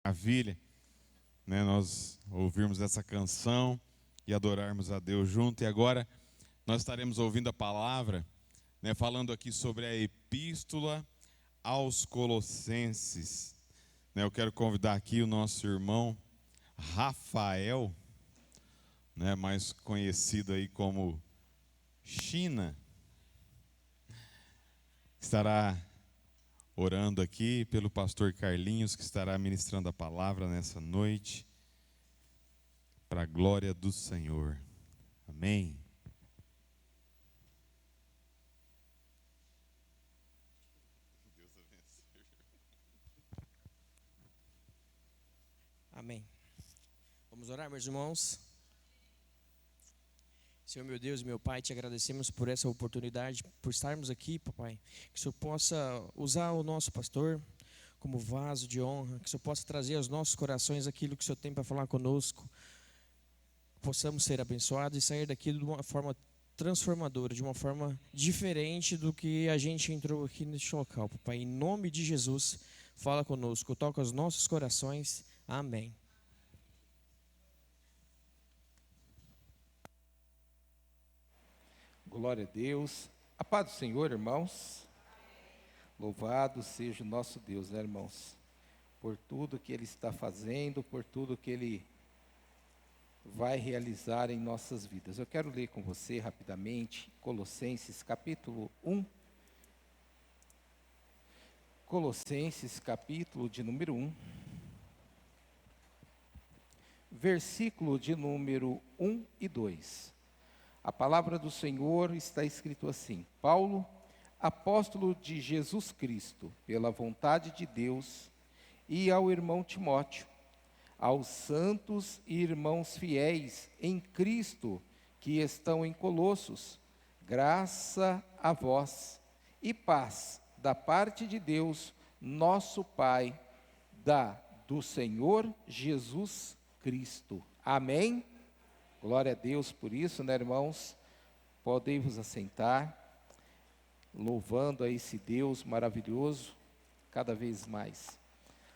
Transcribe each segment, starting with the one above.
Maravilha, né? Nós ouvirmos essa canção e adorarmos a Deus junto. E agora nós estaremos ouvindo a palavra, né? Falando aqui sobre a Epístola aos Colossenses, né? Eu quero convidar aqui o nosso irmão Rafael, né? Mais conhecido aí como China, que estará orando aqui pelo pastor Carlinhos, que estará ministrando a palavra nessa noite, para a glória do Senhor. Amém. Deus abençoe. Amém. Vamos orar, meus irmãos. Senhor, meu Deus e meu Pai, te agradecemos por essa oportunidade, por estarmos aqui, papai. Que o Senhor possa usar o nosso pastor como vaso de honra, que o Senhor possa trazer aos nossos corações aquilo que o Senhor tem para falar conosco. Possamos ser abençoados e sair daqui de uma forma transformadora, de uma forma diferente do que a gente entrou aqui neste local, papai. Em nome de Jesus, fala conosco, toca os nossos corações. Amém. Glória a Deus. A paz do Senhor, irmãos. Louvado seja o nosso Deus, né, irmãos? Por tudo que Ele está fazendo, por tudo que Ele vai realizar em nossas vidas. Eu quero ler com você rapidamente Colossenses capítulo 1. Colossenses capítulo de número 1. Versículo de número 1 e 2. A palavra do Senhor está escrito assim: Paulo, apóstolo de Jesus Cristo, pela vontade de Deus, e ao irmão Timóteo, aos santos e irmãos fiéis em Cristo que estão em Colossos, graça a vós e paz da parte de Deus, nosso Pai, do Senhor Jesus Cristo. Amém? Glória a Deus por isso, né, irmãos? Podem vos assentar, louvando a esse Deus maravilhoso cada vez mais.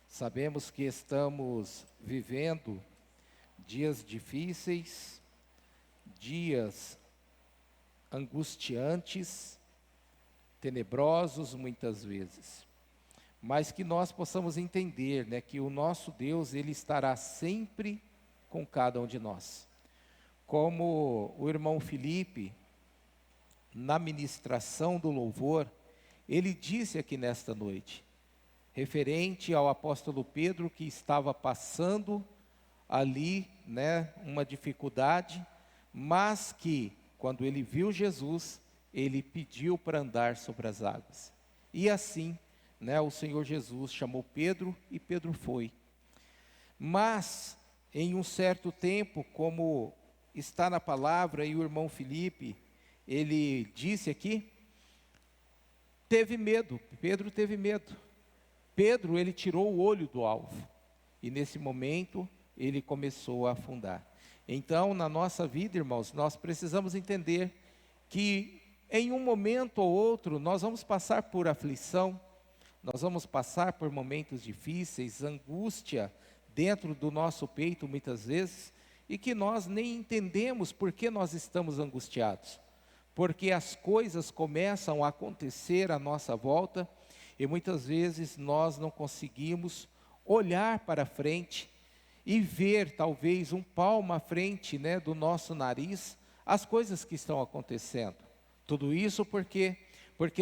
Sabemos que estamos vivendo dias difíceis, dias angustiantes, tenebrosos muitas vezes, mas que nós possamos entender, né, que o nosso Deus, Ele estará sempre com cada um de nós. Como o irmão Felipe, na ministração do louvor, ele disse aqui nesta noite, referente ao apóstolo Pedro, que estava passando ali, né, uma dificuldade, mas que, quando ele viu Jesus, ele pediu para andar sobre as águas. E assim, né, o Senhor Jesus chamou Pedro e Pedro foi. Mas, em um certo tempo, como está na palavra, e o irmão Felipe, ele disse aqui, teve medo, Pedro teve medo. Pedro, ele tirou o olho do alvo, e nesse momento, ele começou a afundar. Então, na nossa vida, irmãos, nós precisamos entender que em um momento ou outro, nós vamos passar por aflição, nós vamos passar por momentos difíceis, angústia dentro do nosso peito muitas vezes, e que nós nem entendemos por que nós estamos angustiados, porque as coisas começam a acontecer à nossa volta, e muitas vezes nós não conseguimos olhar para frente, e ver talvez um palmo à frente, né, do nosso nariz, as coisas que estão acontecendo. Tudo isso porque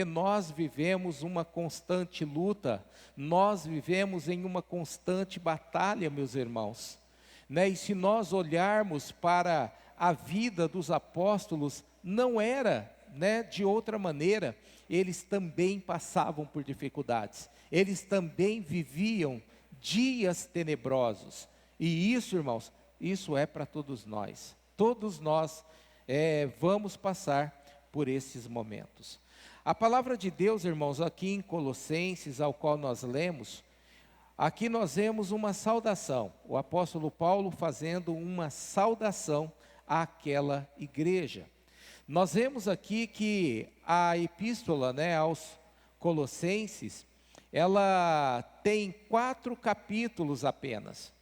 nós vivemos uma constante luta, nós vivemos em uma constante batalha, meus irmãos. Né? E se nós olharmos para a vida dos apóstolos, não era, né, de outra maneira, eles também passavam por dificuldades, eles também viviam dias tenebrosos, e isso, irmãos, isso é para todos nós vamos passar por esses momentos. A palavra de Deus, irmãos, aqui em Colossenses, ao qual nós lemos, aqui nós vemos uma saudação, o apóstolo Paulo fazendo uma saudação àquela igreja. Nós vemos aqui que a epístola, né, aos Colossenses, ela tem 4 capítulos apenas.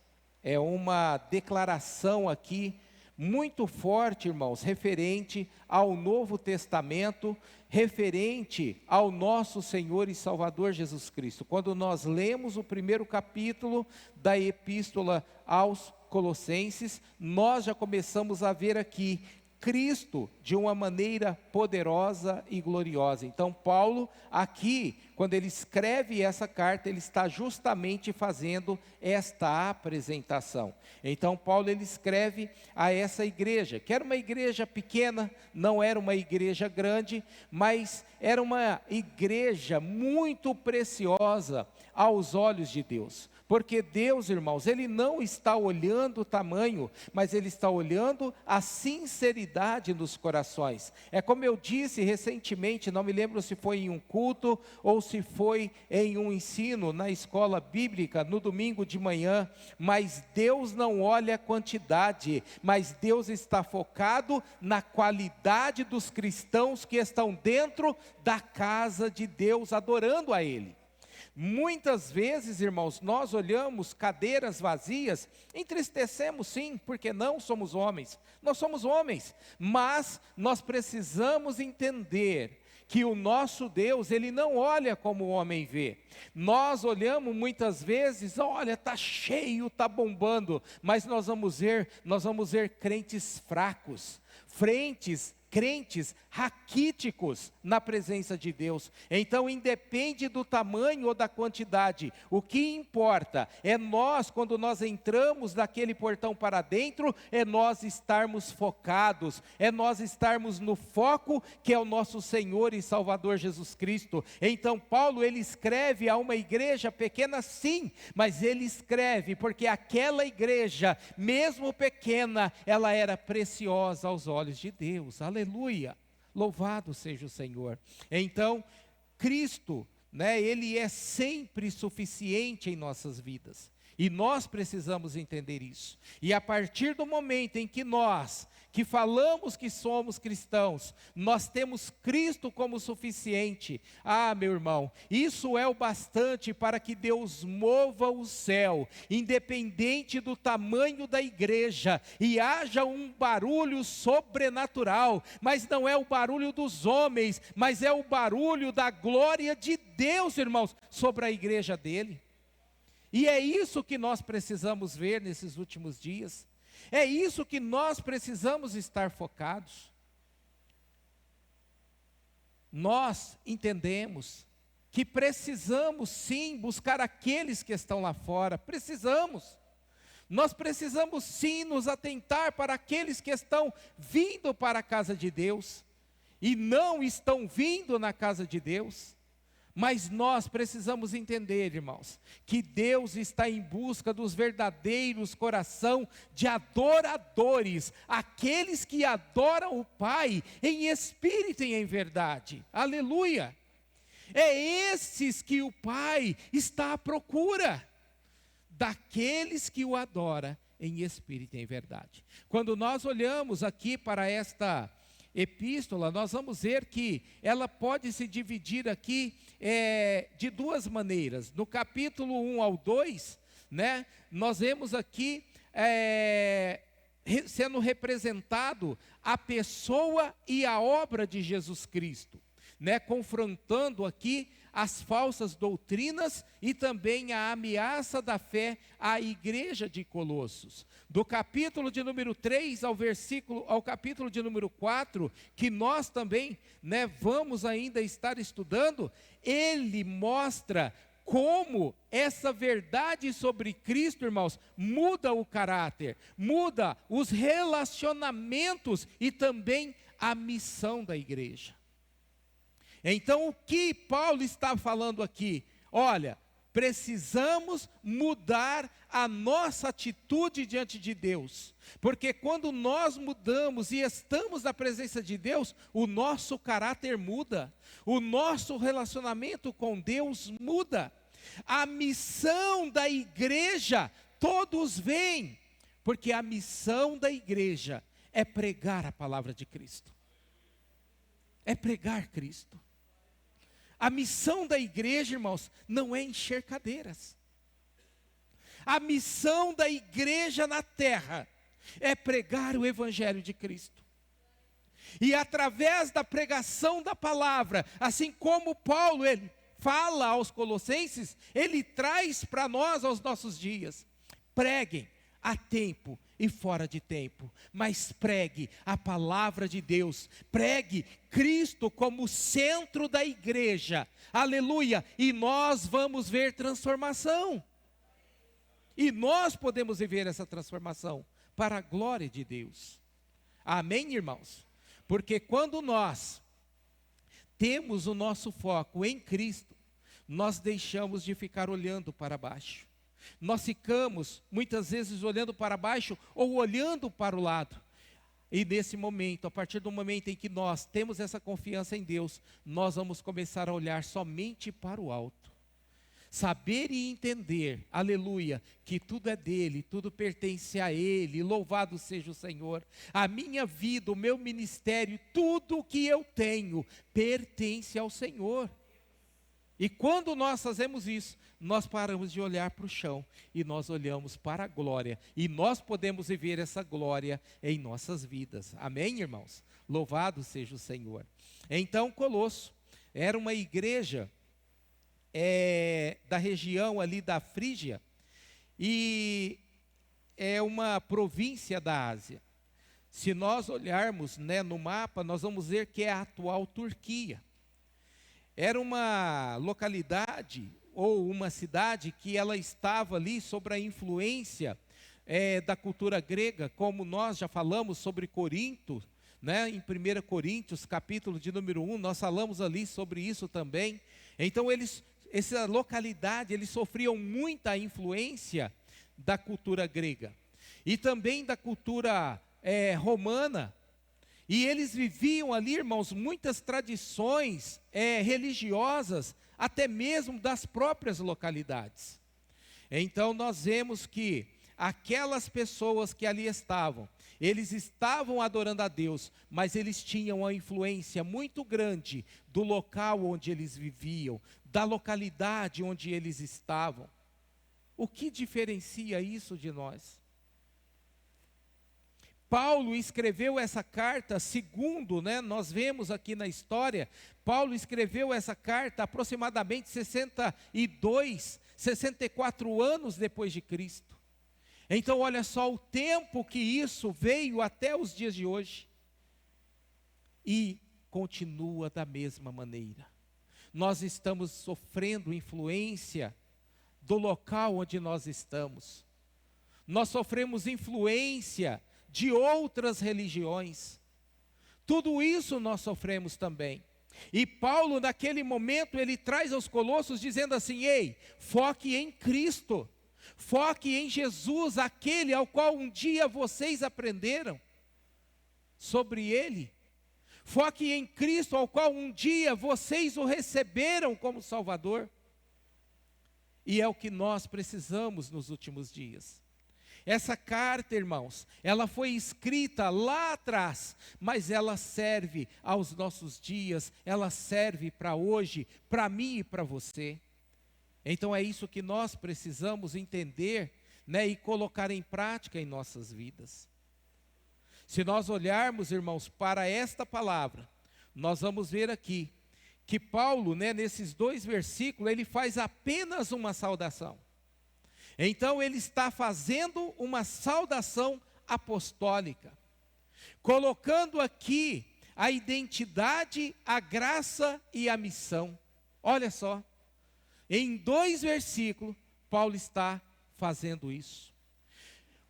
É uma declaração aqui muito forte, irmãos, referente ao Novo Testamento, referente ao nosso Senhor e Salvador Jesus Cristo. Quando nós lemos o primeiro capítulo da Epístola aos Colossenses, nós já começamos a ver aqui Cristo de uma maneira poderosa e gloriosa. Então Paulo aqui, quando ele escreve essa carta, ele está justamente fazendo esta apresentação. Então Paulo ele escreve a essa igreja, que era uma igreja pequena, não era uma igreja grande, mas era uma igreja muito preciosa aos olhos de Deus. Porque Deus, irmãos, Ele não está olhando o tamanho, mas Ele está olhando a sinceridade nos corações. É como eu disse recentemente, não me lembro se foi em um culto ou se foi em um ensino na escola bíblica, no domingo de manhã, mas Deus não olha a quantidade, mas Deus está focado na qualidade dos cristãos que estão dentro da casa de Deus, adorando a Ele. Muitas vezes, irmãos, nós olhamos cadeiras vazias, entristecemos sim, porque não somos homens, nós somos homens, mas nós precisamos entender que o nosso Deus, Ele não olha como o homem vê. Nós olhamos muitas vezes, olha, está cheio, está bombando, mas nós vamos ver crentes fracos, crentes raquíticos na presença de Deus. Então independe do tamanho ou da quantidade, o que importa é nós, quando nós entramos daquele portão para dentro, é nós estarmos focados, é nós estarmos no foco que é o nosso Senhor e Salvador Jesus Cristo. Então Paulo ele escreve a uma igreja pequena sim, mas ele escreve porque aquela igreja, mesmo pequena, ela era preciosa aos olhos de Deus. Aleluia! Louvado seja o Senhor. Então, Cristo, Ele é sempre suficiente em nossas vidas. E nós precisamos entender isso. E a partir do momento em que nós, que falamos que somos cristãos, nós temos Cristo como suficiente. Ah, meu irmão, isso é o bastante para que Deus mova o céu, independente do tamanho da igreja, e haja um barulho sobrenatural, mas não é o barulho dos homens, mas é o barulho da glória de Deus, irmãos, sobre a igreja dele. E é isso que nós precisamos ver nesses últimos dias. É isso que nós precisamos estar focados. Nós entendemos que precisamos sim buscar aqueles que estão lá fora. Precisamos. Nós precisamos sim nos atentar para aqueles que estão vindo para a casa de Deus e não estão vindo na casa de Deus. Mas nós precisamos entender, irmãos, que Deus está em busca dos verdadeiros coração de adoradores, aqueles que adoram o Pai em espírito e em verdade. Aleluia! É esses que o Pai está à procura, daqueles que o adoram em espírito e em verdade. Quando nós olhamos aqui para esta epístola, nós vamos ver que ela pode se dividir aqui de duas maneiras. No capítulo 1 ao 2, nós vemos aqui sendo representado a pessoa e a obra de Jesus Cristo, confrontando aqui as falsas doutrinas e também a ameaça da fé à igreja de Colossos. Do capítulo de número 3 ao capítulo de número 4, que nós também vamos ainda estar estudando, ele mostra como essa verdade sobre Cristo, irmãos, muda o caráter, muda os relacionamentos e também a missão da igreja. Então, o que Paulo está falando aqui? Olha, precisamos mudar a nossa atitude diante de Deus, porque quando nós mudamos e estamos na presença de Deus, o nosso caráter muda, o nosso relacionamento com Deus muda. A missão da igreja, todos veem, porque a missão da igreja é pregar a palavra de Cristo, é pregar Cristo. A missão da igreja, irmãos, não é encher cadeiras. A missão da igreja na terra é pregar o evangelho de Cristo. E através da pregação da palavra, assim como Paulo, ele fala aos colossenses, ele traz para nós aos nossos dias. Preguem a tempo e fora de tempo, mas pregue a palavra de Deus, pregue Cristo como centro da igreja, aleluia, e nós vamos ver transformação, e nós podemos viver essa transformação, para a glória de Deus, amém, irmãos? Porque quando nós temos o nosso foco em Cristo, nós deixamos de ficar olhando para baixo. Nós ficamos muitas vezes olhando para baixo ou olhando para o lado. E nesse momento, a partir do momento em que nós temos essa confiança em Deus, nós vamos começar a olhar somente para o alto. Saber e entender, aleluia, que tudo é dele, tudo pertence a ele, louvado seja o Senhor. A minha vida, o meu ministério, tudo o que eu tenho, pertence ao Senhor. E quando nós fazemos isso, nós paramos de olhar para o chão e nós olhamos para a glória. E nós podemos viver essa glória em nossas vidas. Amém, irmãos? Louvado seja o Senhor. Então, Colosso era uma igreja da região ali da Frígia e é uma província da Ásia. Se nós olharmos, né, no mapa, nós vamos ver que é a atual Turquia. Era uma localidade ou uma cidade que ela estava ali sob a influência da cultura grega, como nós já falamos sobre Corinto, né? Em 1 Coríntios, capítulo de número 1, nós falamos ali sobre isso também. Então essa localidade, eles sofriam muita influência da cultura grega e também da cultura romana. E eles viviam ali, irmãos, muitas tradições religiosas, até mesmo das próprias localidades. Então nós vemos que aquelas pessoas que ali estavam, eles estavam adorando a Deus, mas eles tinham uma influência muito grande do local onde eles viviam, da localidade onde eles estavam. O que diferencia isso de nós? Paulo escreveu essa carta, segundo, né, nós vemos aqui na história, Paulo escreveu essa carta aproximadamente 64 anos depois de Cristo. Então olha só o tempo que isso veio até os dias de hoje. E continua da mesma maneira. Nós estamos sofrendo influência do local onde nós estamos. Nós sofremos influência de outras religiões. Tudo isso nós sofremos também. E Paulo, naquele momento, ele traz aos Colossos dizendo assim: ei, foque em Cristo, foque em Jesus, aquele ao qual um dia vocês aprenderam sobre ele. Foque em Cristo, ao qual um dia vocês o receberam como Salvador. E é o que nós precisamos nos últimos dias. Essa carta, irmãos, ela foi escrita lá atrás, mas ela serve aos nossos dias, ela serve para hoje, para mim e para você. Então é isso que nós precisamos entender, né, e colocar em prática em nossas vidas. Se nós olharmos, irmãos, para esta palavra, nós vamos ver aqui que Paulo, né, nesses 2 versículos, ele faz apenas uma saudação. Então ele está fazendo uma saudação apostólica, colocando aqui a identidade, a graça e a missão. Olha só, em 2 versículos, Paulo está fazendo isso.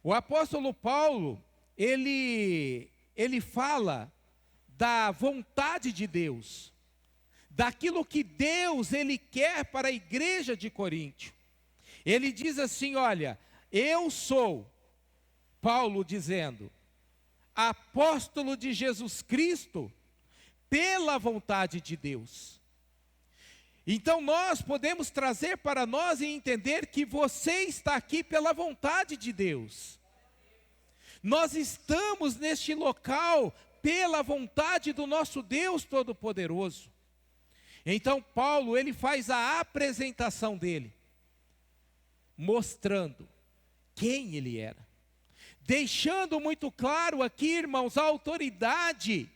O apóstolo Paulo, ele fala da vontade de Deus, daquilo que Deus ele quer para a igreja de Corinto. Ele diz assim, olha, eu sou, Paulo dizendo, apóstolo de Jesus Cristo, pela vontade de Deus. Então nós podemos trazer para nós e entender que você está aqui pela vontade de Deus. Nós estamos neste local pela vontade do nosso Deus Todo-Poderoso. Então Paulo, ele faz a apresentação dele, mostrando quem ele era, deixando muito claro aqui, irmãos, a autoridade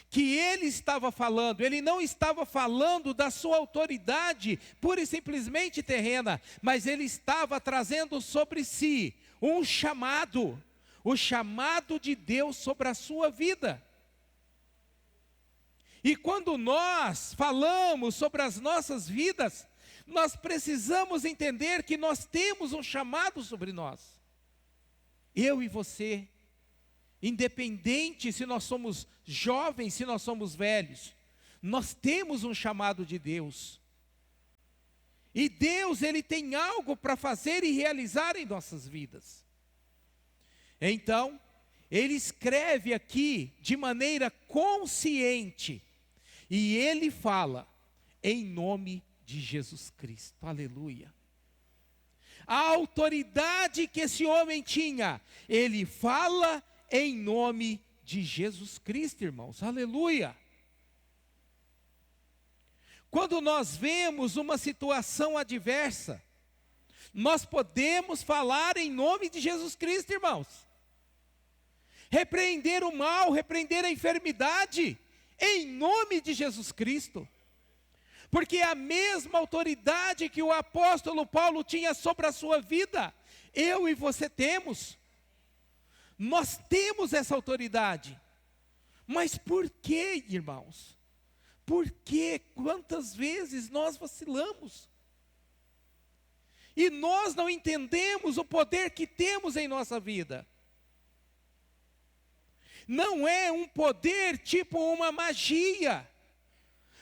que ele estava falando. Ele não estava falando da sua autoridade pura e simplesmente terrena, mas ele estava trazendo sobre si um chamado, o chamado de Deus sobre a sua vida. E quando nós falamos sobre as nossas vidas, nós precisamos entender que nós temos um chamado sobre nós. Eu e você, independente se nós somos jovens, se nós somos velhos, nós temos um chamado de Deus. E Deus, Ele tem algo para fazer e realizar em nossas vidas. Então, Ele escreve aqui de maneira consciente, e Ele fala em nome de Jesus Cristo, aleluia. A autoridade que esse homem tinha, ele fala em nome de Jesus Cristo, irmãos, aleluia. Quando nós vemos uma situação adversa, nós podemos falar em nome de Jesus Cristo, irmãos. Repreender o mal, repreender a enfermidade, em nome de Jesus Cristo. Porque a mesma autoridade que o apóstolo Paulo tinha sobre a sua vida, eu e você temos. Nós temos essa autoridade. Mas por que, irmãos? Por que quantas vezes nós vacilamos? E nós não entendemos o poder que temos em nossa vida. Não é um poder tipo uma magia,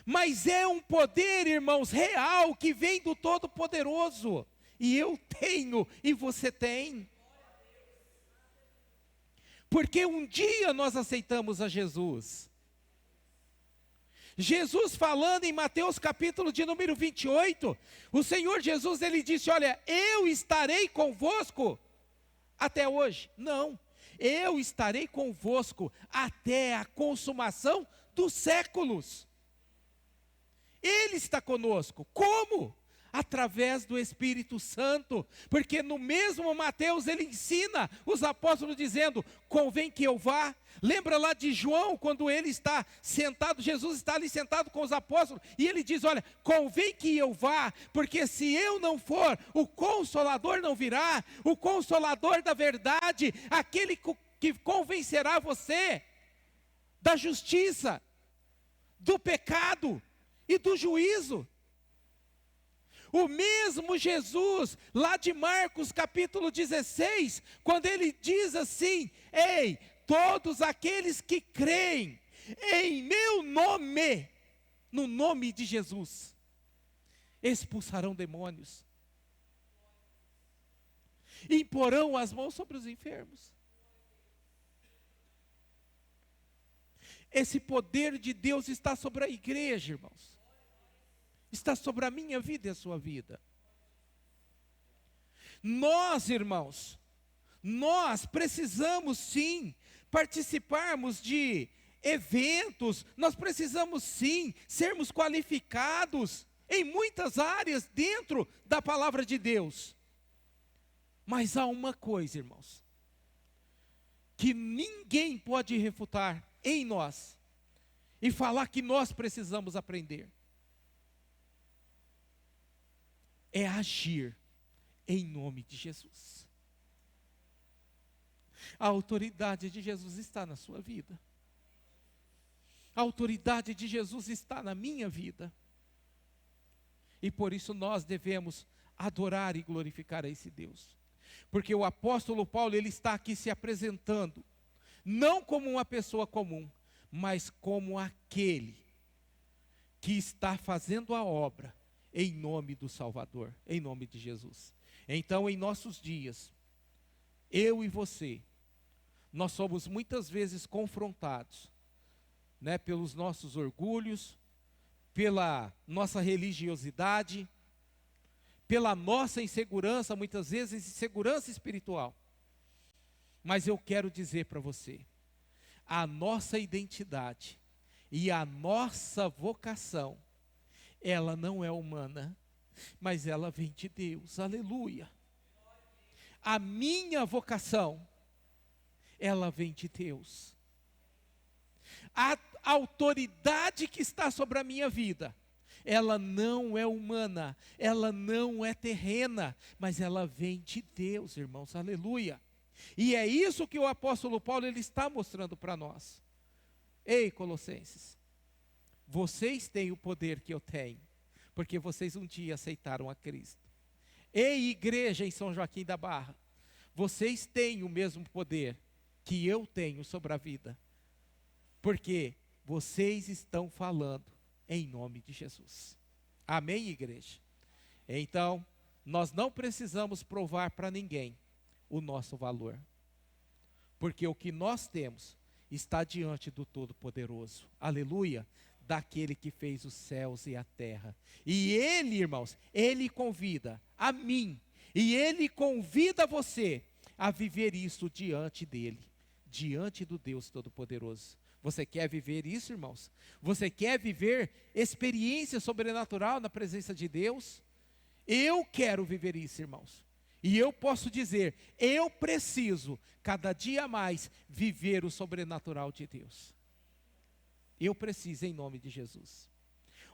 mas é um poder, irmãos, real, que vem do Todo-Poderoso. E eu tenho, e você tem. Porque um dia nós aceitamos a Jesus. Jesus falando em Mateus capítulo de número 28, o Senhor Jesus, Ele disse, olha, eu estarei convosco até hoje. Não, eu estarei convosco até a consumação dos séculos. Ele está conosco. Como? Através do Espírito Santo. Porque no mesmo Mateus ele ensina os apóstolos dizendo, convém que eu vá. Lembra lá de João, quando ele está sentado, Jesus está ali sentado com os apóstolos, e ele diz, olha, convém que eu vá, porque se eu não for, o Consolador não virá, o Consolador da verdade, aquele que convencerá você da justiça, do pecado e do juízo. O mesmo Jesus, lá de Marcos capítulo 16, quando ele diz assim, ei, todos aqueles que creem em meu nome, no nome de Jesus, expulsarão demônios, imporão as mãos sobre os enfermos. Esse poder de Deus está sobre a igreja, irmãos. Está sobre a minha vida e a sua vida. Nós, irmãos, nós precisamos sim participarmos de eventos, nós precisamos sim sermos qualificados em muitas áreas dentro da palavra de Deus. Mas há uma coisa, irmãos, que ninguém pode refutar em nós e falar que nós precisamos aprender. É agir em nome de Jesus. A autoridade de Jesus está na sua vida. A autoridade de Jesus está na minha vida. E por isso nós devemos adorar e glorificar a esse Deus. Porque o apóstolo Paulo, ele está aqui se apresentando, não como uma pessoa comum, mas como aquele que está fazendo a obra em nome do Salvador, em nome de Jesus. Então, em nossos dias, eu e você, nós somos muitas vezes confrontados, né, pelos nossos orgulhos, pela nossa religiosidade, pela nossa insegurança, muitas vezes insegurança espiritual. Mas eu quero dizer para você, a nossa identidade e a nossa vocação ela não é humana, mas ela vem de Deus. Aleluia. A minha vocação, ela vem de Deus. A autoridade que está sobre a minha vida, ela não é humana, ela não é terrena, mas ela vem de Deus, irmãos, aleluia. E é isso que o apóstolo Paulo ele está mostrando para nós. Ei, Colossenses, vocês têm o poder que eu tenho, porque vocês um dia aceitaram a Cristo. Ei, igreja em São Joaquim da Barra, vocês têm o mesmo poder que eu tenho sobre a vida, porque vocês estão falando em nome de Jesus. Amém, igreja? Então, nós não precisamos provar para ninguém o nosso valor, porque o que nós temos está diante do Todo-Poderoso, aleluia, daquele que fez os céus e a terra. E Ele, irmãos, Ele convida a mim, e Ele convida você a viver isso diante dEle, diante do Deus Todo-Poderoso. Você quer viver isso, irmãos? Você quer viver experiência sobrenatural na presença de Deus? Eu quero viver isso, irmãos. E eu posso dizer, eu preciso, cada dia mais, viver o sobrenatural de Deus. Eu preciso, em nome de Jesus.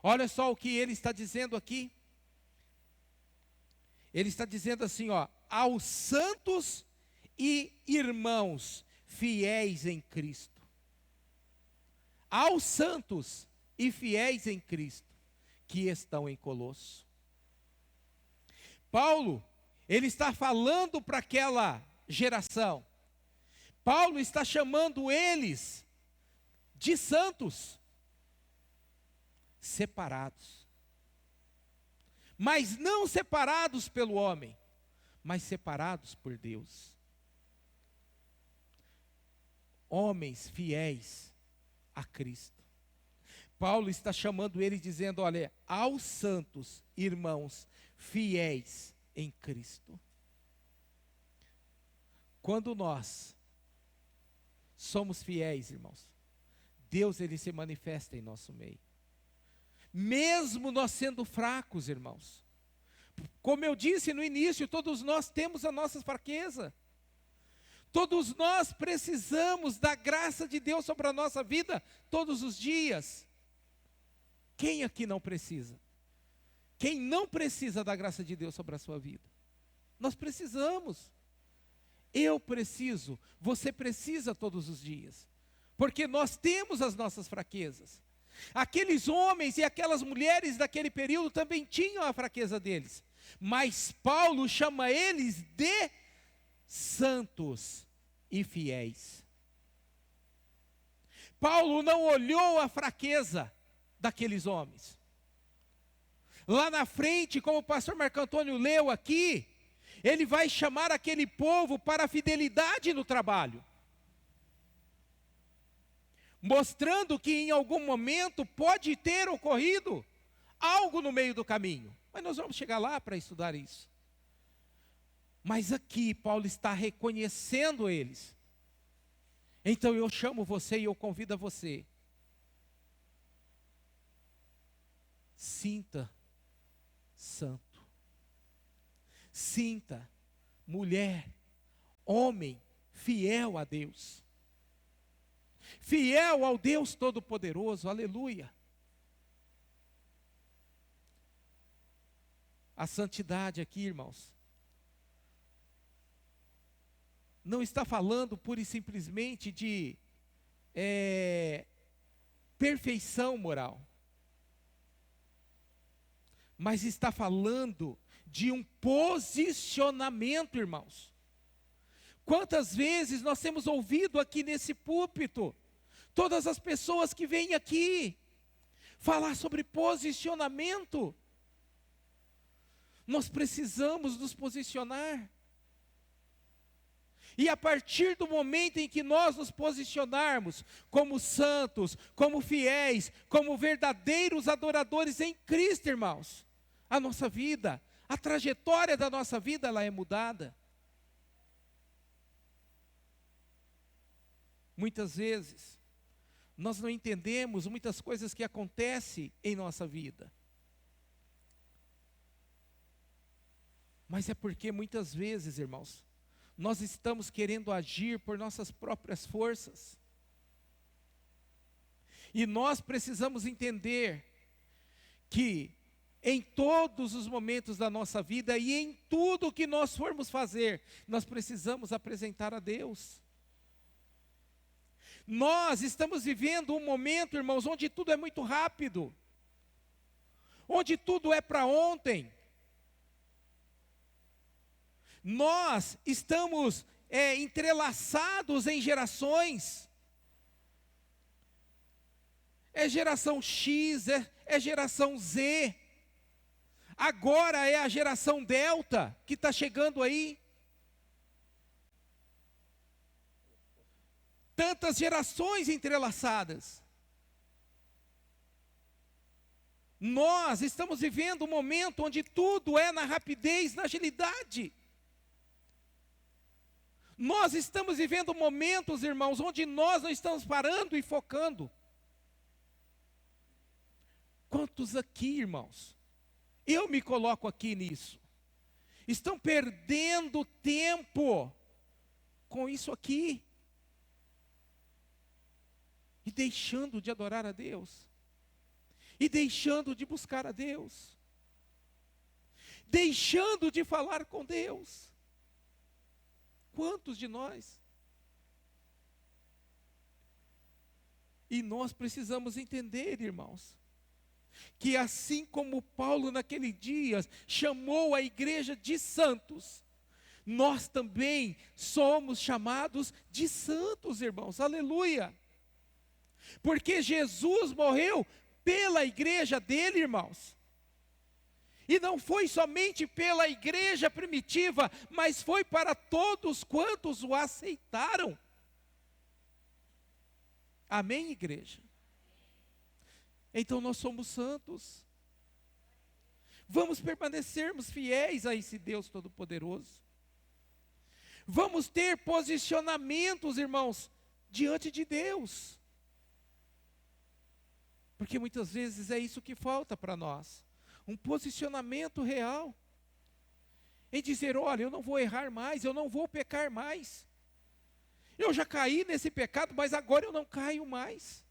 Olha só o que ele está dizendo aqui. Ele está dizendo assim, ó, aos santos e irmãos fiéis em Cristo. Aos santos e fiéis em Cristo, que estão em Colosso. Paulo, ele está falando para aquela geração. Paulo está chamando eles de santos, separados. Mas não separados pelo homem, mas separados por Deus. Homens fiéis a Cristo. Paulo está chamando eles dizendo, olha, aos santos irmãos fiéis em Cristo. Quando nós somos fiéis, irmãos, Deus ele se manifesta em nosso meio. Mesmo nós sendo fracos, irmãos. Como eu disse no início, todos nós temos a nossa fraqueza. Todos nós precisamos da graça de Deus sobre a nossa vida todos os dias. Quem aqui não precisa? Quem não precisa da graça de Deus sobre a sua vida? Nós precisamos. Eu preciso, você precisa todos os dias. Porque nós temos as nossas fraquezas. Aqueles homens e aquelas mulheres daquele período também tinham a fraqueza deles. Mas Paulo chama eles de santos e fiéis. Paulo não olhou a fraqueza daqueles homens. Lá na frente, como o pastor Marco Antônio leu aqui, ele vai chamar aquele povo para a fidelidade no trabalho. Mostrando que em algum momento pode ter ocorrido algo no meio do caminho. Mas nós vamos chegar lá para estudar isso. Mas aqui Paulo está reconhecendo eles. Então eu chamo você e eu convido a você. Sinta santo. Sinta mulher, homem, fiel a Deus. Fiel ao Deus Todo-Poderoso, aleluia. A santidade aqui, irmãos, não está falando pura e simplesmente de perfeição moral, mas está falando de um posicionamento, irmãos. Quantas vezes nós temos ouvido aqui nesse púlpito, todas as pessoas que vêm aqui, falar sobre posicionamento. Nós precisamos nos posicionar. E a partir do momento em que nós nos posicionarmos como santos, como fiéis, como verdadeiros adoradores em Cristo, irmãos, a nossa vida, a trajetória da nossa vida, ela é mudada. Muitas vezes, nós não entendemos muitas coisas que acontecem em nossa vida. Mas é porque muitas vezes, irmãos, nós estamos querendo agir por nossas próprias forças. E nós precisamos entender que em todos os momentos da nossa vida e em tudo que nós formos fazer, nós precisamos apresentar a Deus. Nós estamos vivendo um momento, irmãos, onde tudo é muito rápido, onde tudo é para ontem. Nós estamos entrelaçados em gerações. É geração X, é geração Z. Agora é a geração Delta que está chegando aí. Tantas gerações entrelaçadas. Nós estamos vivendo um momento onde tudo é na rapidez, na agilidade. Nós estamos vivendo momentos, irmãos, onde nós não estamos parando e focando. Quantos aqui, irmãos, eu me coloco aqui nisso, estão perdendo tempo com isso aqui e deixando de adorar a Deus, e deixando de buscar a Deus, deixando de falar com Deus? Quantos de nós? E nós precisamos entender, irmãos, que assim como Paulo naquele dia chamou a igreja de santos, nós também somos chamados de santos, irmãos, aleluia. Porque Jesus morreu pela igreja dele, irmãos. E não foi somente pela igreja primitiva, mas foi para todos quantos o aceitaram. Amém, igreja? Então nós somos santos. Vamos permanecermos fiéis a esse Deus Todo-Poderoso. Vamos ter posicionamentos, irmãos, diante de Deus. Porque muitas vezes é isso que falta para nós. Um posicionamento real. Em dizer, olha, eu não vou errar mais, eu não vou pecar mais. Eu já caí nesse pecado, mas agora eu não caio mais.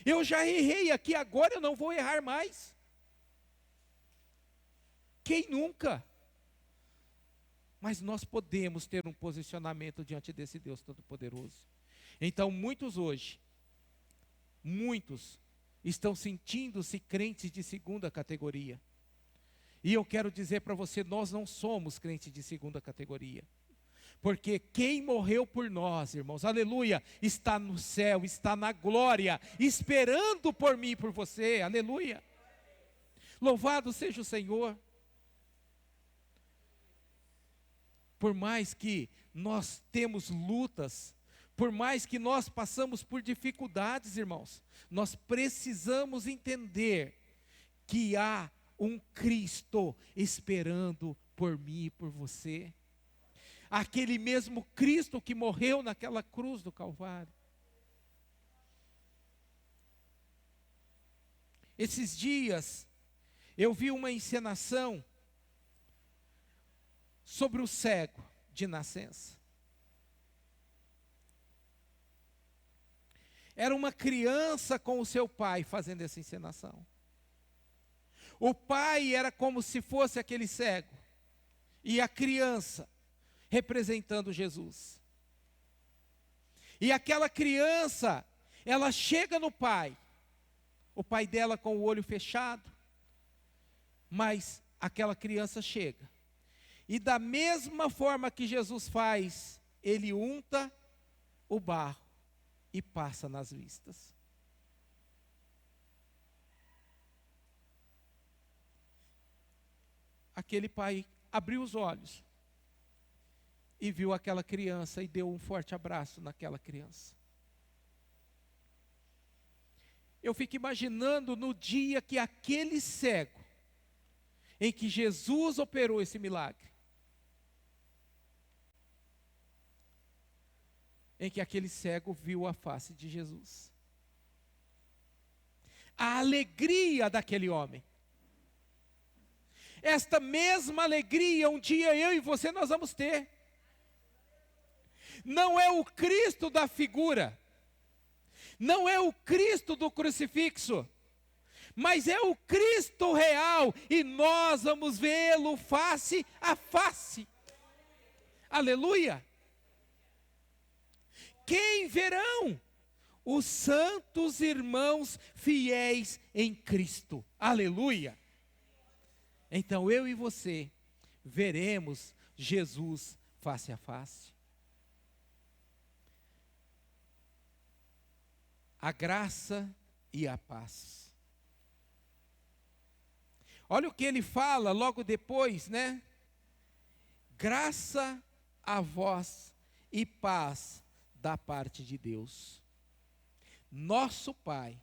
Eu já errei aqui, agora eu não vou errar mais. Quem nunca? Mas nós podemos ter um posicionamento diante desse Deus Todo-Poderoso. Então muitos hoje, muitos estão sentindo-se crentes de segunda categoria. E eu quero dizer para você, nós não somos crentes de segunda categoria. Porque quem morreu por nós, irmãos, aleluia, está no céu, está na glória, esperando por mim e por você, aleluia. Louvado seja o Senhor. Por mais que nós temos lutas, por mais que nós passamos por dificuldades, irmãos, nós precisamos entender que há um Cristo esperando por mim e por você. Aquele mesmo Cristo que morreu naquela cruz do Calvário. Esses dias, eu vi uma encenação sobre o cego de nascença. Era uma criança com o seu pai fazendo essa encenação. O pai era como se fosse aquele cego, e a criança representando Jesus. E aquela criança, ela chega no pai, o pai dela com o olho fechado, mas aquela criança chega. E da mesma forma que Jesus faz, ele unta o barro e passa nas vistas. Aquele pai abriu os olhos e viu aquela criança e deu um forte abraço naquela criança. Eu fico imaginando no dia que aquele cego, em que Jesus operou esse milagre, em que aquele cego viu a face de Jesus. A alegria daquele homem. esta mesma alegria um dia eu e você nós vamos ter. Não é o Cristo da figura, não é o Cristo do crucifixo, mas é o Cristo real, e nós vamos vê-lo face a face. Aleluia! Quem verão? Os santos irmãos fiéis em Cristo. Aleluia! Então eu e você veremos Jesus face a face. A graça e a paz. Olha o que ele fala logo depois, né? Graça a vós e paz da parte de Deus, nosso Pai,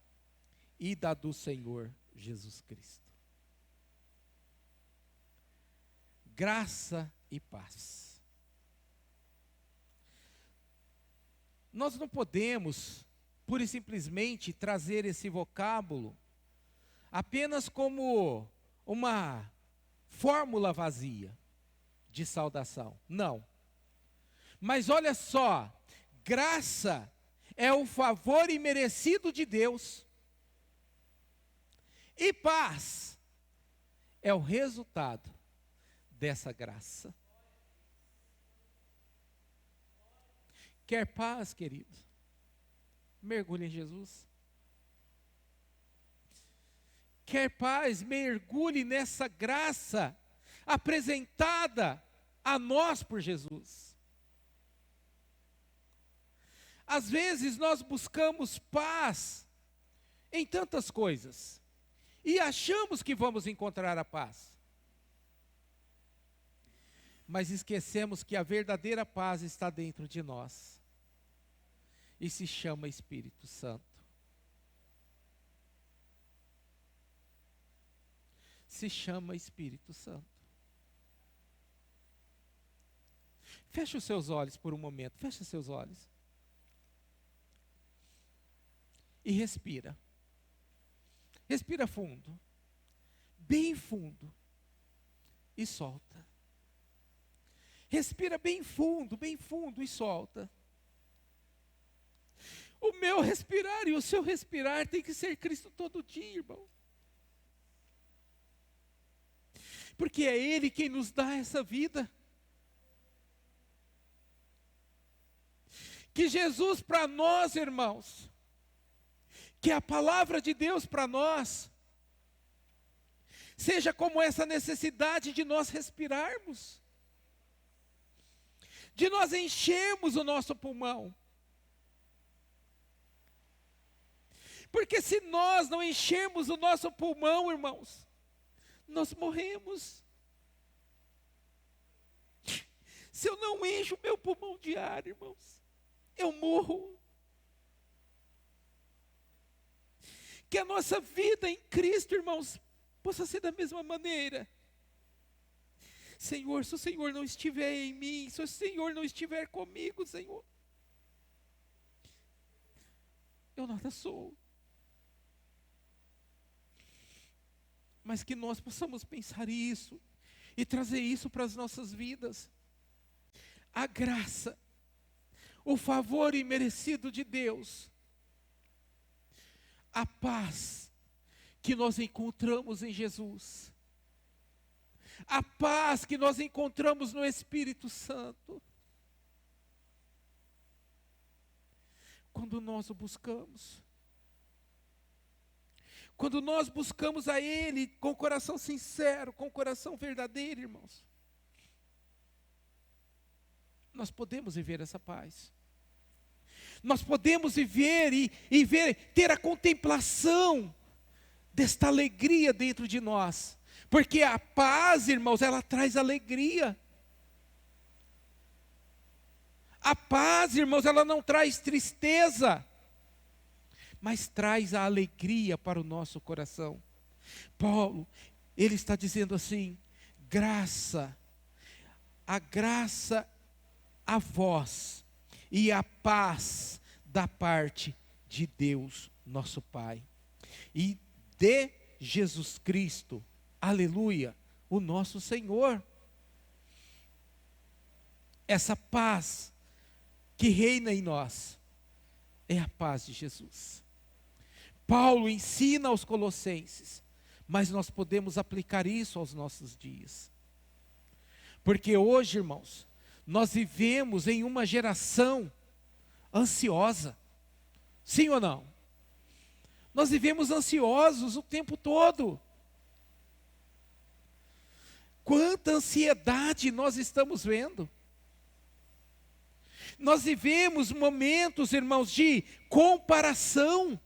e da do Senhor Jesus Cristo. Graça e paz. Nós não podemos, pura e simplesmente, trazer esse vocábulo apenas como uma fórmula vazia de saudação. Não. Mas olha só, graça é o favor imerecido de Deus, e paz é o resultado dessa graça. Quer paz, querido? Mergulhe em Jesus. Quer paz? Mergulhe nessa graça apresentada a nós por Jesus. Às vezes nós buscamos paz em tantas coisas e achamos que vamos encontrar a paz, mas esquecemos que a verdadeira paz está dentro de nós e se chama Espírito Santo. Se chama Espírito Santo. Feche os seus olhos por um momento, feche os seus olhos. E respira. Respira fundo, bem fundo, e solta. Respira bem fundo e solta. O meu respirar e o seu respirar tem que ser Cristo todo dia, irmão. Porque é Ele quem nos dá essa vida. Que Jesus para nós, irmãos, que a palavra de Deus para nós, seja como essa necessidade de nós respirarmos, de nós enchermos o nosso pulmão. Porque se nós não enchermos o nosso pulmão, irmãos, nós morremos. Se eu não encho o meu pulmão de ar, irmãos, eu morro. Que a nossa vida em Cristo, irmãos, possa ser da mesma maneira. Senhor, se o Senhor não estiver em mim, se o Senhor não estiver comigo, Senhor, eu nada sou. Mas que nós possamos pensar isso e trazer isso para as nossas vidas. A graça, o favor imerecido de Deus, a paz que nós encontramos em Jesus, a paz que nós encontramos no Espírito Santo, quando nós o buscamos. Quando nós buscamos a Ele com o coração sincero, com o coração verdadeiro, irmãos, nós podemos viver essa paz. Nós podemos viver ter a contemplação desta alegria dentro de nós. Porque a paz, irmãos, ela traz alegria. A paz, irmãos, ela não traz tristeza, mas traz a alegria para o nosso coração. Paulo, ele está dizendo assim: graça, a graça a vós e a paz da parte de Deus, nosso Pai, e de Jesus Cristo, aleluia, o nosso Senhor. Essa paz que reina em nós é a paz de Jesus. Paulo ensina aos Colossenses, mas nós podemos aplicar isso aos nossos dias. Porque hoje, irmãos, nós vivemos em uma geração ansiosa. Sim ou não? Nós vivemos ansiosos o tempo todo. Quanta ansiedade nós estamos vendo. Nós vivemos momentos, irmãos, de comparação.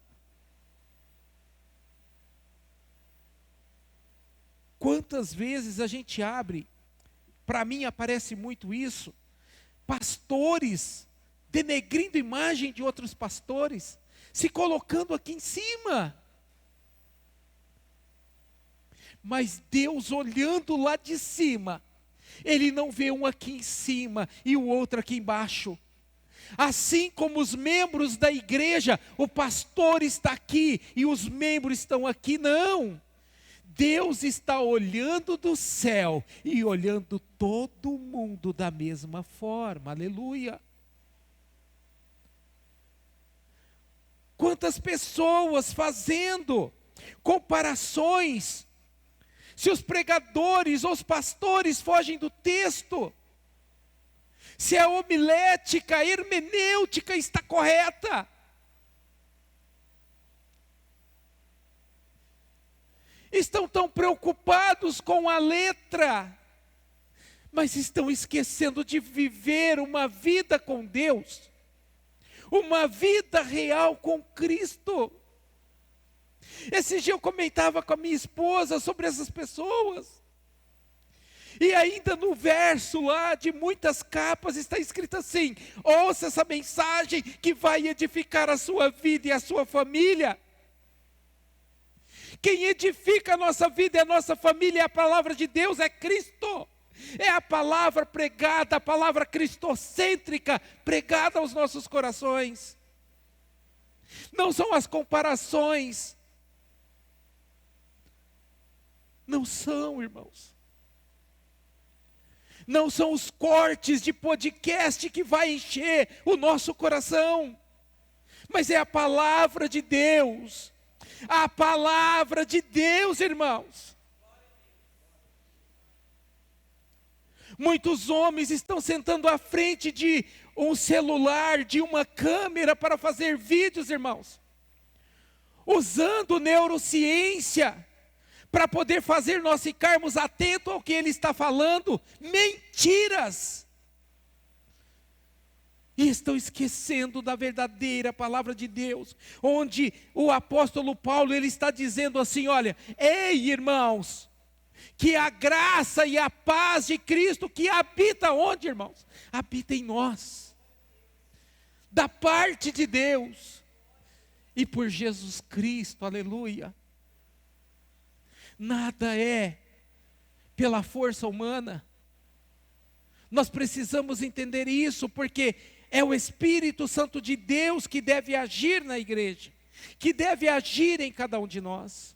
Quantas vezes a gente abre, para mim aparece muito isso, pastores denegrindo a imagem de outros pastores, se colocando aqui em cima. Mas Deus olhando lá de cima, Ele não vê um aqui em cima e o outro aqui embaixo. Assim como os membros da igreja, o pastor está aqui e os membros estão aqui, não. Deus está olhando do céu e olhando todo mundo da mesma forma, aleluia. Quantas pessoas fazendo comparações, se os pregadores ou os pastores fogem do texto, se a homilética, a hermenêutica está correta. Estão tão preocupados com a letra, mas estão esquecendo de viver uma vida com Deus, uma vida real com Cristo. Esse dia eu comentava com a minha esposa sobre essas pessoas, e ainda no verso lá de muitas capas está escrito assim: ouça essa mensagem que vai edificar a sua vida e a sua família. Quem edifica a nossa vida e a nossa família é a palavra de Deus, é Cristo. É a palavra pregada, a palavra cristocêntrica pregada aos nossos corações. Não são as comparações. Não são, irmãos. Não são os cortes de podcast que vai encher o nosso coração. Mas é a palavra de Deus. A palavra de Deus, irmãos. Muitos homens estão sentando à frente de um celular, de uma câmera para fazer vídeos, irmãos. Usando neurociência para poder fazer nós ficarmos atentos ao que ele está falando. Mentiras! E estão esquecendo da verdadeira palavra de Deus, onde o apóstolo Paulo, ele está dizendo assim, olha, ei irmãos, que a graça e a paz de Cristo, que habita onde, irmãos? Habita em nós, da parte de Deus, e por Jesus Cristo, aleluia. Nada é pela força humana. Nós precisamos entender isso, porque é o Espírito Santo de Deus que deve agir na igreja, que deve agir em cada um de nós.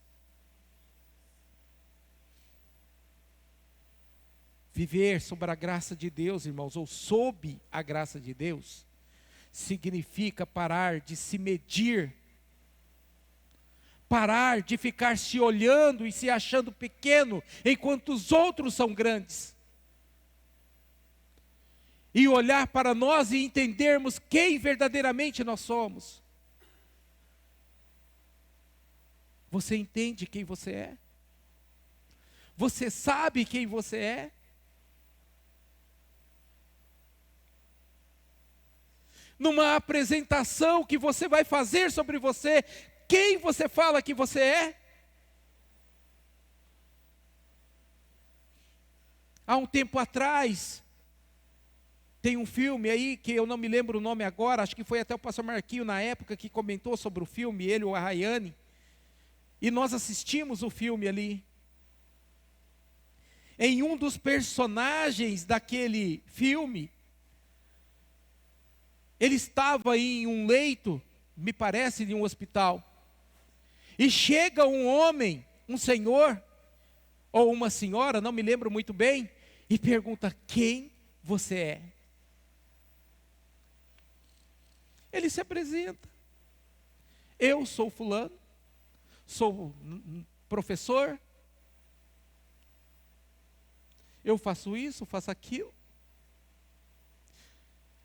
Viver sob a graça de Deus, irmãos, ou sob a graça de Deus, significa parar de se medir, parar de ficar se olhando e se achando pequeno, enquanto os outros são grandes. E olhar para nós e entendermos quem verdadeiramente nós somos. Você entende quem você é? Você sabe quem você é? Numa apresentação que você vai fazer sobre você, quem você fala que você é? Há um tempo atrás, tem um filme aí, que eu não me lembro o nome agora, acho que foi até o pastor Marquinho na época que comentou sobre o filme, ele ou a Rayane, e nós assistimos o filme ali. Em um dos personagens daquele filme, ele estava em um leito, me parece, de um hospital, e chega um homem, um senhor, ou uma senhora, não me lembro muito bem, e pergunta: quem você é? Ele se apresenta: eu sou fulano, sou professor, eu faço isso, faço aquilo.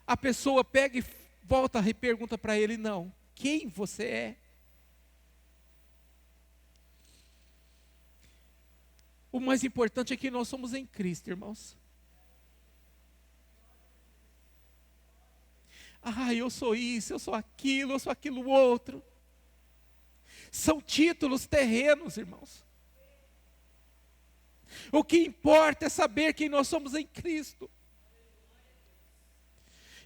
A pessoa pega e volta e pergunta para ele: não, quem você é? O mais importante é que nós somos em Cristo, irmãos. Ah, eu sou isso, eu sou aquilo outro. São títulos terrenos, irmãos. O que importa é saber quem nós somos em Cristo.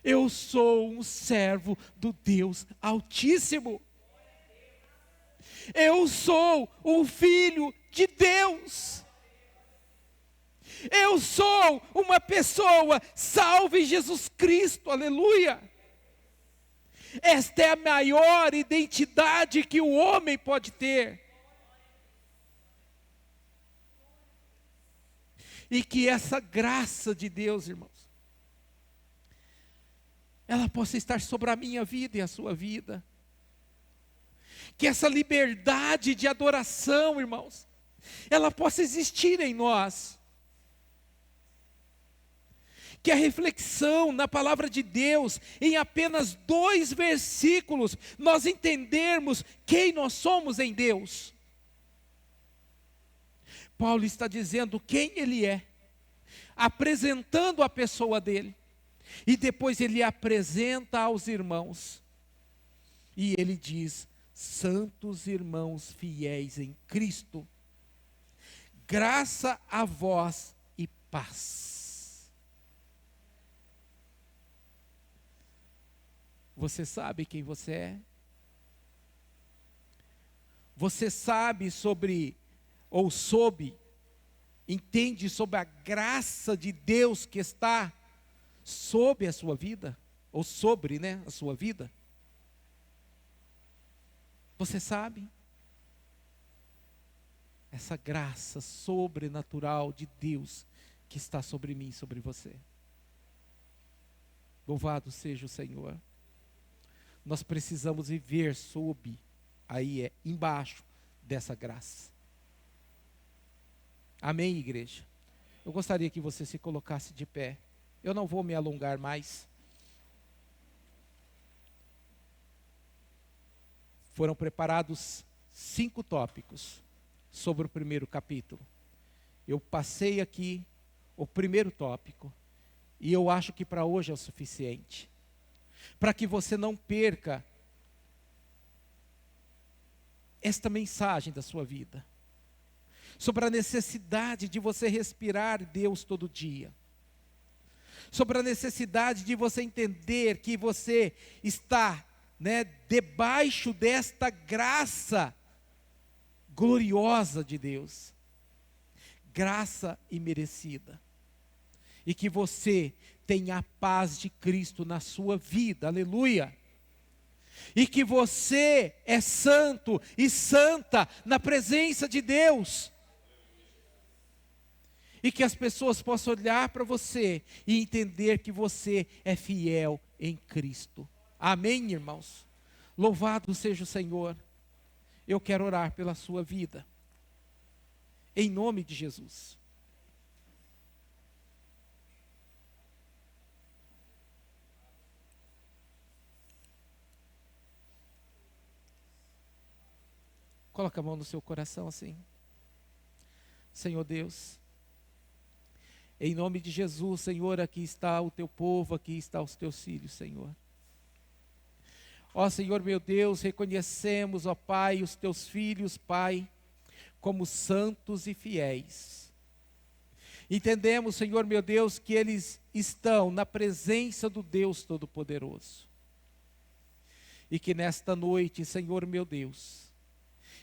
Eu sou um servo do Deus Altíssimo. Eu sou um filho de Deus. Eu sou uma pessoa salva em Jesus Cristo, aleluia. Esta é a maior identidade que o homem pode ter. E que essa graça de Deus, irmãos, ela possa estar sobre a minha vida e a sua vida. Que essa liberdade de adoração, irmãos, ela possa existir em nós. Que a reflexão na palavra de Deus, em apenas 2 versículos, nós entendermos quem nós somos em Deus. Paulo está dizendo quem ele é, apresentando a pessoa dele, e depois ele apresenta aos irmãos, e ele diz: santos irmãos fiéis em Cristo, graça a vós e paz. Você sabe quem você é? Você sabe sobre, ou soube, entende sobre a graça de Deus que está sobre a sua vida? Ou sobre, a sua vida? Você sabe? Essa graça sobrenatural de Deus que está sobre mim e sobre você. Louvado seja o Senhor. Nós precisamos viver sob, embaixo dessa graça. Amém, igreja? Eu gostaria que você se colocasse de pé. Eu não vou me alongar mais. Foram preparados 5 tópicos sobre o primeiro capítulo. Eu passei aqui o primeiro tópico, e eu acho que para hoje é o suficiente. Para que você não perca esta mensagem da sua vida, sobre a necessidade de você respirar Deus todo dia, sobre a necessidade de você entender que você está, debaixo desta graça gloriosa de Deus, graça imerecida, e que você tenha a paz de Cristo na sua vida, aleluia, e que você é santo e santa na presença de Deus, e que as pessoas possam olhar para você e entender que você é fiel em Cristo. Amém, irmãos? Louvado seja o Senhor. Eu quero orar pela sua vida, em nome de Jesus. Coloca a mão no seu coração assim. Senhor Deus, em nome de Jesus, Senhor, aqui está o teu povo, aqui está os teus filhos, Senhor. Ó Senhor meu Deus, reconhecemos, ó Pai, os teus filhos, Pai, como santos e fiéis. Entendemos, Senhor meu Deus, que eles estão na presença do Deus Todo-Poderoso. E que nesta noite, Senhor meu Deus,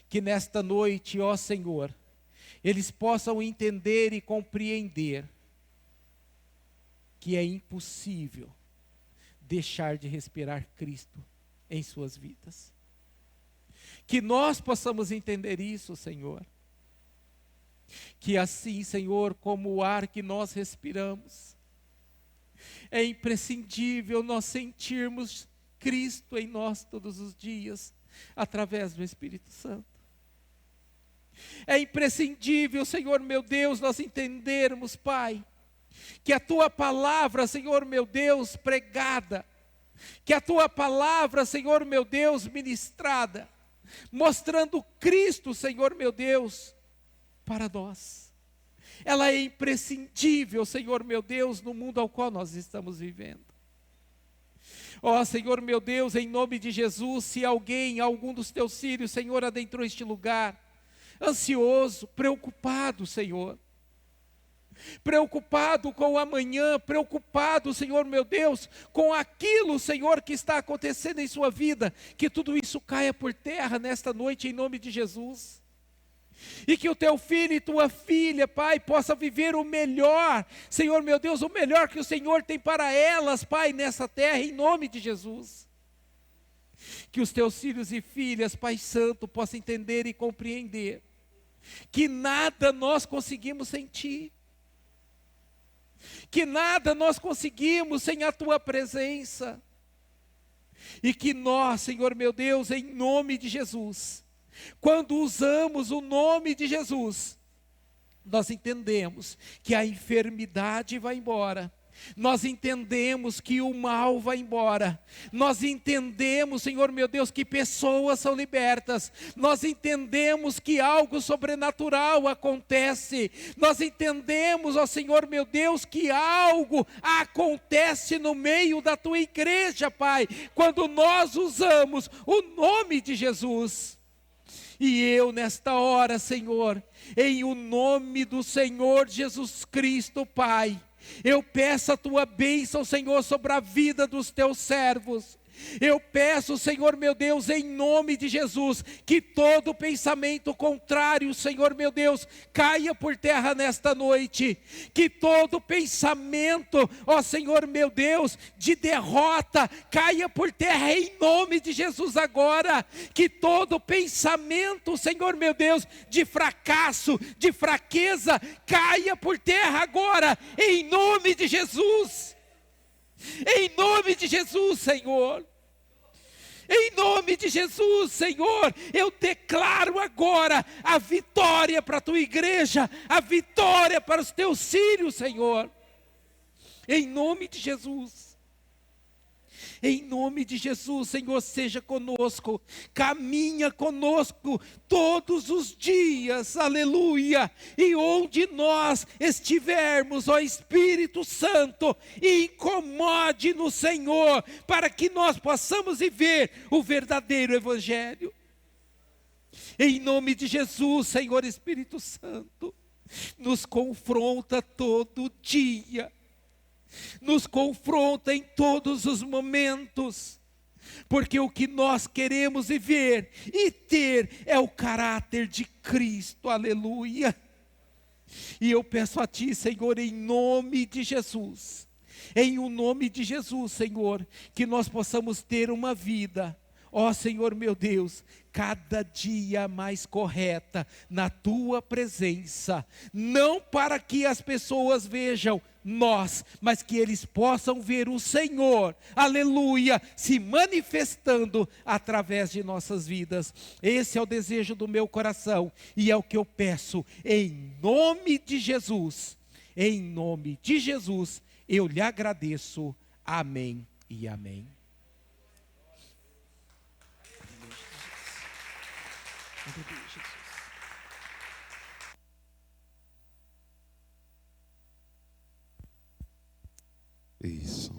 que nesta noite, ó Senhor, eles possam entender e compreender que é impossível deixar de respirar Cristo em suas vidas. Que nós possamos entender isso, Senhor. Que assim, Senhor, como o ar que nós respiramos, é imprescindível nós sentirmos Cristo em nós todos os dias, através do Espírito Santo. É imprescindível, Senhor meu Deus, nós entendermos, Pai, que a Tua palavra, Senhor meu Deus, pregada, que a Tua palavra, Senhor meu Deus, ministrada, mostrando Cristo, Senhor meu Deus, para nós. Ela é imprescindível, Senhor meu Deus, no mundo ao qual nós estamos vivendo. Ó Senhor meu Deus, em nome de Jesus, se alguém, algum dos Teus filhos, Senhor, adentrou este lugar, ansioso, preocupado, Senhor, preocupado com o amanhã, preocupado, Senhor meu Deus, com aquilo, Senhor, que está acontecendo em sua vida, que tudo isso caia por terra nesta noite, em nome de Jesus. E que o teu filho e tua filha, Pai, possa viver o melhor, Senhor meu Deus, o melhor que o Senhor tem para elas, Pai, nessa terra, em nome de Jesus. Que os teus filhos e filhas, Pai Santo, possam entender e compreender que nada nós conseguimos sem Ti, que nada nós conseguimos sem a Tua presença, e que nós, Senhor meu Deus, em nome de Jesus, quando usamos o nome de Jesus, nós entendemos que a enfermidade vai embora, nós entendemos que o mal vai embora, nós entendemos, Senhor meu Deus, que pessoas são libertas, nós entendemos que algo sobrenatural acontece, nós entendemos, ó Senhor meu Deus, que algo acontece no meio da Tua igreja, Pai, quando nós usamos o nome de Jesus. E eu nesta hora, Senhor, em o nome do Senhor Jesus Cristo, Pai, eu peço a Tua bênção, Senhor, sobre a vida dos Teus servos. Eu peço, Senhor meu Deus, em nome de Jesus, que todo pensamento contrário, Senhor meu Deus, caia por terra nesta noite, que todo pensamento, ó Senhor meu Deus, de derrota, caia por terra em nome de Jesus agora, que todo pensamento, Senhor meu Deus, de fracasso, de fraqueza, caia por terra agora, em nome de Jesus. Em nome de Jesus, Senhor. Em nome de Jesus, Senhor, eu declaro agora a vitória para a Tua igreja, a vitória para os Teus filhos, Senhor. Em nome de Jesus. Em nome de Jesus, Senhor, seja conosco, caminha conosco todos os dias, aleluia, e onde nós estivermos, ó Espírito Santo, incomode-nos, Senhor, para que nós possamos viver o verdadeiro Evangelho. Em nome de Jesus, Senhor Espírito Santo, nos confronta todo dia, nos confronta em todos os momentos, porque o que nós queremos viver e ter é o caráter de Cristo, aleluia. E eu peço a Ti, Senhor, em nome de Jesus, em o nome de Jesus, Senhor, que nós possamos ter uma vida, ó Senhor meu Deus, cada dia mais correta na Tua presença, não para que as pessoas vejam nós, mas que eles possam ver o Senhor, aleluia, se manifestando através de nossas vidas. Esse é o desejo do meu coração e é o que eu peço em nome de Jesus. Em nome de Jesus eu lhe agradeço, amém e amém. Isso.